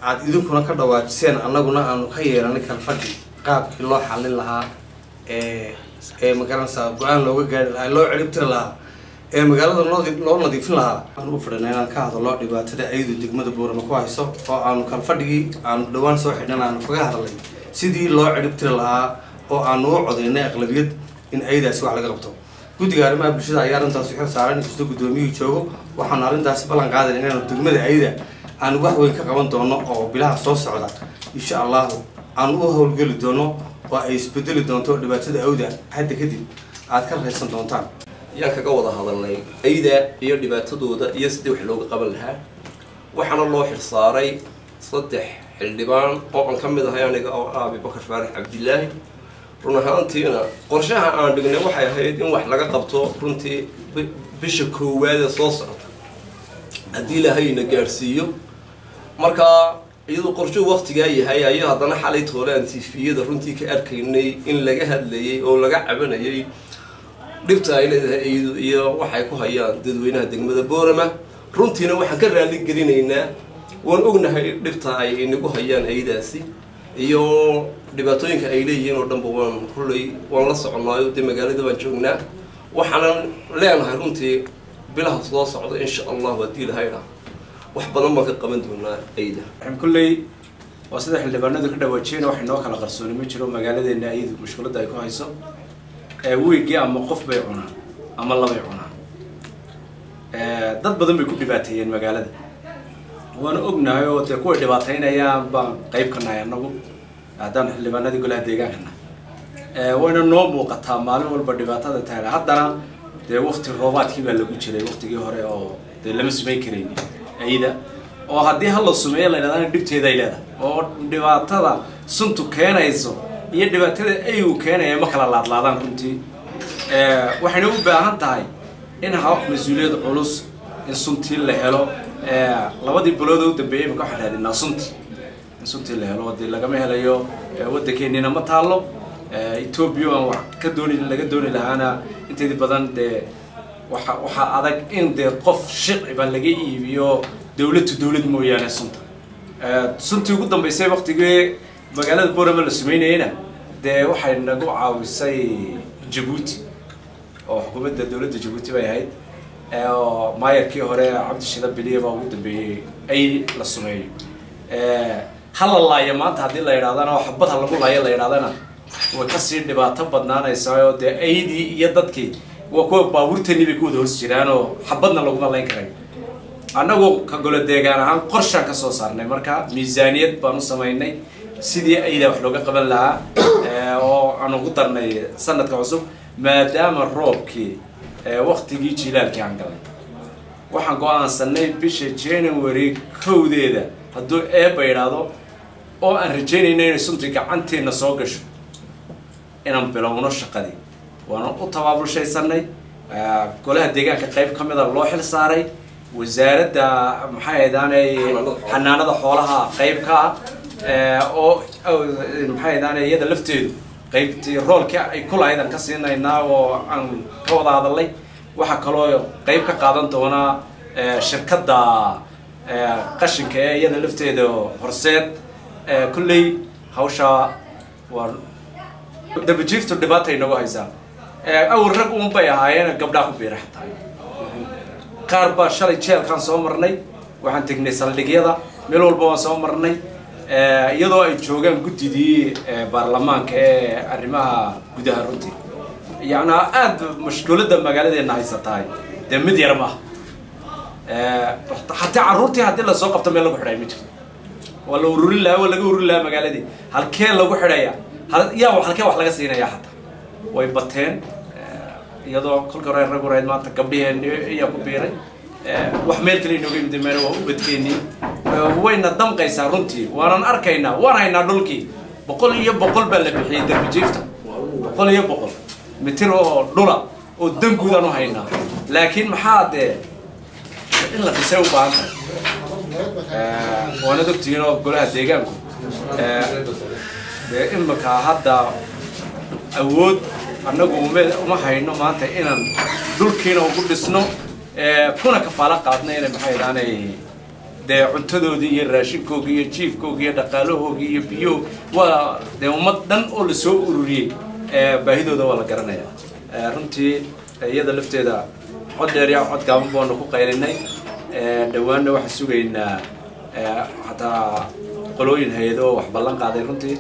aad idinkuna ka dhawaajiseen annaguna aanu ka yeelanay kalfadhi qaabkii loo xallin lahaa magaranaysaa go-aan looga gaari lahaa loo ciribtiri lahaa magaalada loo nadiifin lahaa aan u fadhinay inaan ka hadallo dhibaatada aydu degmada Boorama ku hayso oo aanu kalfadhigii aanu dhawaan soo xidhan aanu kaga hadalnay sidii loo ciribtiri lahaa oo aanu u codeynay aqlabiyad in aydaasi wax laga qabto guddiga arrimaha bulshada ayaa arrintaas wixii saaran inkastoo gudoomiyuhu joogo waxaan arrintaasi ballan qaaday inaanu degmada ayda aan wax weyn ka qaban doono oo bilaha soo socda insha Allah aan u hawlgeli doono oo ay isbedeli doonto dhibaatada awda hadda kadib aad ka raysan doontaan yaan kaga wada hadalnay ayda iyo dhibaatadooda iyo sidii wax looga qaban lahaa waxaana loo xirsaaray 3 xildhibaan oo aan ka mid ahay aniga oo Abi Bakar Faarax Cabdilaahi run ahaantiina qorshaha aan dhignay waxay ahayd in wax laga qabto runtii bisha koowaad ee soo socota haddii Ilaahayna gaarsiiyo marka iyadoo qorshuhu waqtiga yahay ayaa haddana xalay toolaan TV-yada runtii ka arkaynay in laga hadlayay oo laga cabanayay dhibta ay leedahay iyo waxay ku hayaan dadweynaha degmada Boorama runtiina waxaan ka raali gelinaynaa waan ognahay dhibta ay inagu hayaan aydaasi iyo dhibaatooyinka ay leeyihiin oo dhanba waan la soconaayo de magaalada baan joognaa waxaan leenahay runtii bilaha soo socda insha Allah hadii lahayna wax badan ma ka qaban doonaa ayda kulley waa sida xildhibaanadu ka dhawaajeen wax inoo kala qarsoon ma jiro magaaladeena aydu mushkilada ay ku hayso weeygi ama qof bay cunaan ama laba cunaan dad badan bay ku dhibaateeyeen magaalada waan ognahay oo te ku dhibaateynayaan baan qayb ka nahay anagu haddaan xildhibaanadii golaha deegaanka wayna noo muuqataa maalin walba dhibaatada tahay haddana dee waqti roobaadkii baa lagu jiray waqtigii hore oo dee lama sumeyn karayn ayda oo haddii hal la sumeeyo la yidhahdana dhibteeda ay leedahay oo dhibaatada suntu keenayso iyo dhibaatada ay uu keenayo ma kala laadlaadaan runtii waxayna u baahan tahay in mas'uuliyad culus in suntii la helo labadii bilood oo dambeeyay ka xiraadina suntii la helo wadii laga helayo waddankeena ma taalo Ethiopia aan wax ka laga dooni lahaana inteedii badan de waxa adag in de qof shaqi baa laga iibiyo dawlad mooyaane suntii ugu dambeysay waqtigii magaalada Boorama la sameynayna de waxay nagu caawisay Djibouti oo xukuumadda dawladda Djibouti bay ahayd oo maayarkii hore Cabdi Shida Biliye baa ugu dambeeyay ay la sameeyay hal la maanta hadii la yiraahdo xabad lagu laayo la yiraahdana way ka sii dhibaato badnaanaysaa oo de aydii iyo dadkii waa kuwa baabuurtani bay ku wada hoos jiraan oo xabadna lagu malayn karay annagu ka golo deegaan ahaan qorshaan ka soo saarnay marka miisaaniyad baan u sameynay sidii ayda wax looga qaban lahaa oo aan ugu darnay sanadka cusub maadaama roobkii waqtigii jilaalkii aan galay waxaan go'aansanay bisha January kowdeeda hadduu yiraahdo oo aan rajaynayno in sunti gacanteena soo gasho inaan bilowno shaqadii waan u tabaabulshaysanay golaha deegaanka qayb kamid ah loo xil saaray wasaaradda maxay ahaydaan xanaanada xoolaha qayb ka oo maxay ahaydaan iyada lafteedu qaybtii roolka ay ku lahaydaan ka siinaynaa oo aan ka wada hadalay waxa kaloo qayb ka qaadan doona shirkadda qashinka ee iyada lafteedu horseed kulley hawsha waa dabajiiftu dhibaato ay nagu haysaa awr rag uun bay ahaayeen gabdhaha ku biiray xataa qaar baa shalay jeelkan soo marnay waxaan tagnay saldhigyada meel walba waan soo marnay iyadoo ay joogaan guddidii baarlamaanka ee arrimaha gudaha runtii yacni aad mushkiladda magaaladeena haysatahay dee mid yar ma xataa carruurtii haddii lasoo qabto meel lagu xidhay ma jirto waa la ururin lahaa waa laga ururin lahaa magaaladii halkee lagu xidhaya halkee wax laga siinaya xataa way bateen iyadoo kolka hore rag horeed maanta gabdhiheen ayaa ku biiray wax meel kale inooga yimid meena waa u badkeennii wayna damqaysaa runtii waanan arkaynaa waan haynaa dhulkii 100 baa la bixiyay darbijiifta 100 mitir oo dhula oo danguud aan u haynaa laakiin maxaa dee in la dhisay u baahan tahay waana dogtiin oo golaha deegaanku dee imika hadda awood annagu uma hayno maanta inaan dhulkiina ugu dhisno kuna kafaala qaadno inay maxay yidhahdaan dee cuntadoodii iyo raashinkoogii iyo jiifkoogii iyo dhaqaalahoogii iyo biyo waa dee ummad dhan oo la soo ururiyey baahidooda waa la garanaya runtii iyada lafteeda cod dheer iyo cod gaaban baanu ku qaylinay dhawaanna waxaan sugaynaa hataa qolooyin hay-ado wax ballan qaaday runtii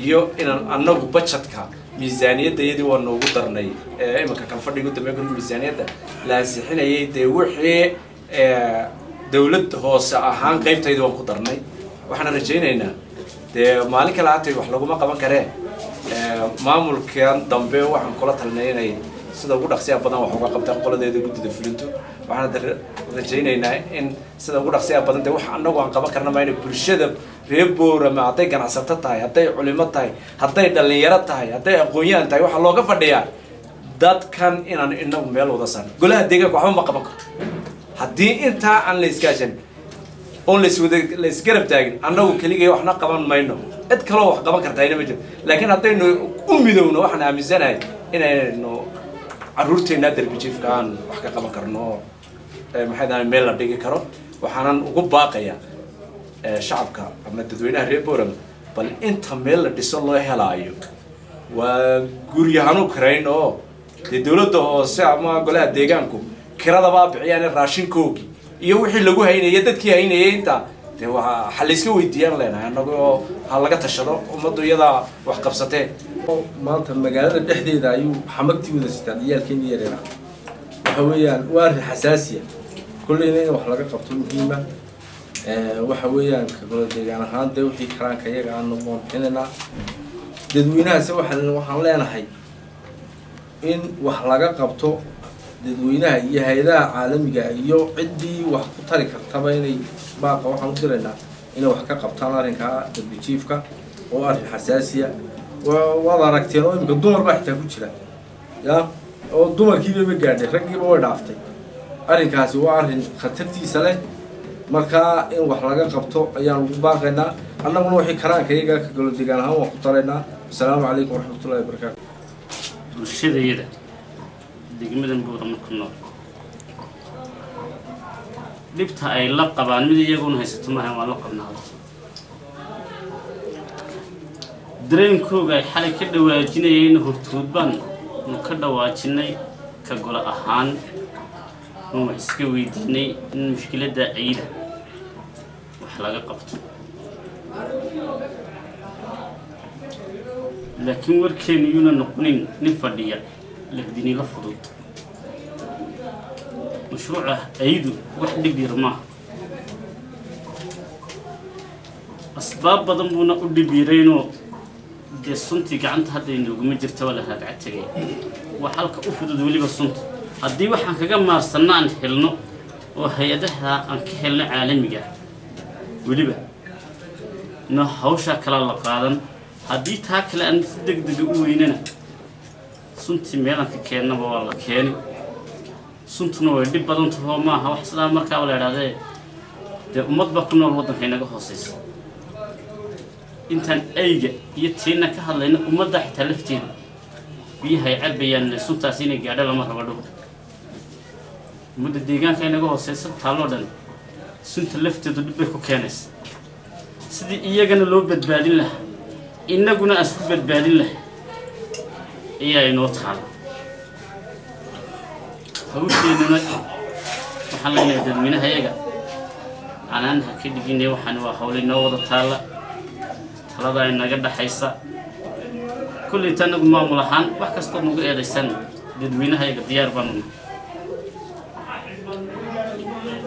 iyo inaan annagu budgetka miisaaniyadda iyadii waa noogu darnay imanka kan fadhiga dambe kun miisaaniyadda la ansixinayay dee wixii dawlad hoose ahaan qaybtayda waan ku darnay waxaan rajaynaynaa dee maalin kale haatay wax laguma qaban karee maamulkan dambe waxaan kula talnay inay sida ugu dhaqsiya badan wax uga qabtaan qoladeeda guddida fulinto waxaan rajaynaynaa in sida ugu dhaqsiya badan dee wax annagu aan qaban karna mayna bulshada reer Boorama hadday ganacsato tahay hadday culimo tahay hadday dhalinyaro tahay hadday aqoon-yahan tahay waxaa looga fadhiyaa dadkan inaan inagu meel wada saarno golaha deegaanka waxba ma qaban karo haddii intaa aan la iskaashan oon la isgarab taagin annagu keligay waxna qaban mayno cid kaloo wax qaban kartaa ma jiro laakiin haddaynu u midowno waxaan aaminsanahay inaynu caruurteena darbi jiifka aan wax ka qaban karno maxay tahay meel la dhigi karo waxaanan ugu baaqayaa shacabka ama dadweynaha reer Boorama bal inta meel la dhiso loo helaayo waa guryahan u karayn oo dawladda hoose ama golaha deegaanku kirada baa bixiyaan raashinkoogi iyo wixii lagu haynayay dadkii haynayay inta dee waxa la iska weydiiyaan leenahay annagoo ha laga tashado ummaddu iyada wax qabsatee maanta magaalada dhexdeeda ayuu xamagtii wada sitaa ciyaalkeena yareera waxa weeyaan waa arrin xasaasiya kullayna in wax laga qabto muhiima waxa weeyaan golo deegaan ahaan dee wixii karaanka iyaga aan noqonaynaa dadweynahaasi waxaan leenahay in wax laga qabto dadweynaha iyo hay'adaha caalamiga iyo ciddii wax ku tari kartaba inay baaqa waxaan u diraynaa inay wax ka qabtaan arrinka darbi jiifka oo arrin xasaasiya waad aragteen oo imika dumar baa xitaa ku jira ya oo dumarkiiba ma gaadhay raggiiba way dhaaftay arrinkaasi waa arrin khatartiisa leh markaa in wax laga qabto ayaan ugu baaqaynaa annaguna wixii karaanka iyaga ka golo deegaan ahaan waan ku taraynaa asalaamu calaykum waraxmatullahi wabarakaatu bulshadayada degmadan Boorama ku nool dhibta ay la qabaan mid iyaguna haysato maahan waa la qabnaa dareenkooga ay xalay ka dhawaajinayeen hortood baan ka dhawaajinay ka golo ahaan oo iska weydiinay in mushkiladda ciida wax laga qabto laakiin warkeenu yuna noqonin nin fadhiya lagdini la fudud mashruuca ciidu wax dhib yar maaha asbaab badan buuna u dhib yaraynoo dee suntii gacanta hadda inooguma jirta waa la raadca tegay waa halka u fudud weliba sunta haddii waxaan kaga maarsanno aan helno oo hay-adaha aan ka helno caalamiga weliba no hawshaa kala la qaadan haddii taa kale aan si degdega u weynana suntii meelaan ka keennaba waa la keeni suntuna way dhib badan tahay maaha wax sidaa markaa la yidhahdee dee ummad baa ku nool waddanka inaga hooseysa intaan ayga iyo tiina ka hadlayna ummadda xitaa lafteeda biyahay cabayaan suntaas inay gaadho lama rabo dhow ummadda deegaanka inaga hooseysa taaloo dhan sunta lafteedu dhib bay ku keenaysa sidii iyagana loo badbaadin lahaa innaguna aan isku badbaadin lahaa ayaa inoo taala hawsheennuna waxaan leenahay dadweynaha iyaga canaan ha ka dhiginay waxaan waa hawl inoo wada taala talada inaga dhaxaysa kulli tanagu maamul ahaan wax kastoo nagu eedaysan dadweynaha iyaga diyaar baan u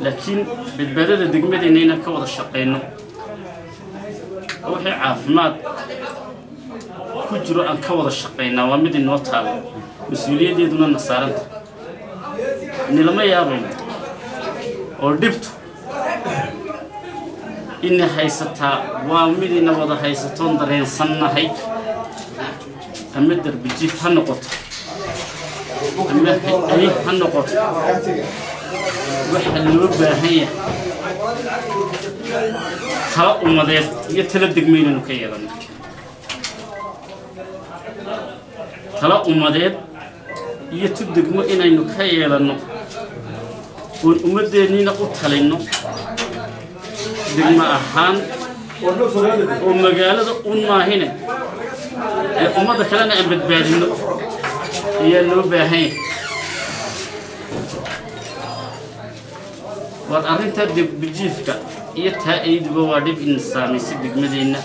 laakiin badbaadada degmadeena inaan ka wada shaqeyno wixii caafimaad ku jiro aan ka wada shaqeynaa waa mid inoo taalo mas-uuliyadeeduna na saaranta nilama yaabayno oo dhibtu ina haysataa waa mid ina wada haysatoon dareensannahay ama darbi jiif ha noqoto ama hay ha noqoto waxa loo baahan yahay tala ummadeed iyo tala degmeynaynu ka yeelano tala ummadeed iyo tu degmo inaynu ka yeelano oon ummadeenniina u talinno degmo ahaan oo magaalada un maahine ee ummadda kalena aan badbaadino ayaa loo baahan yahay waad arrinta dib bijiifka iyo taa ayduba waa dhib in saamaysay degmadeenna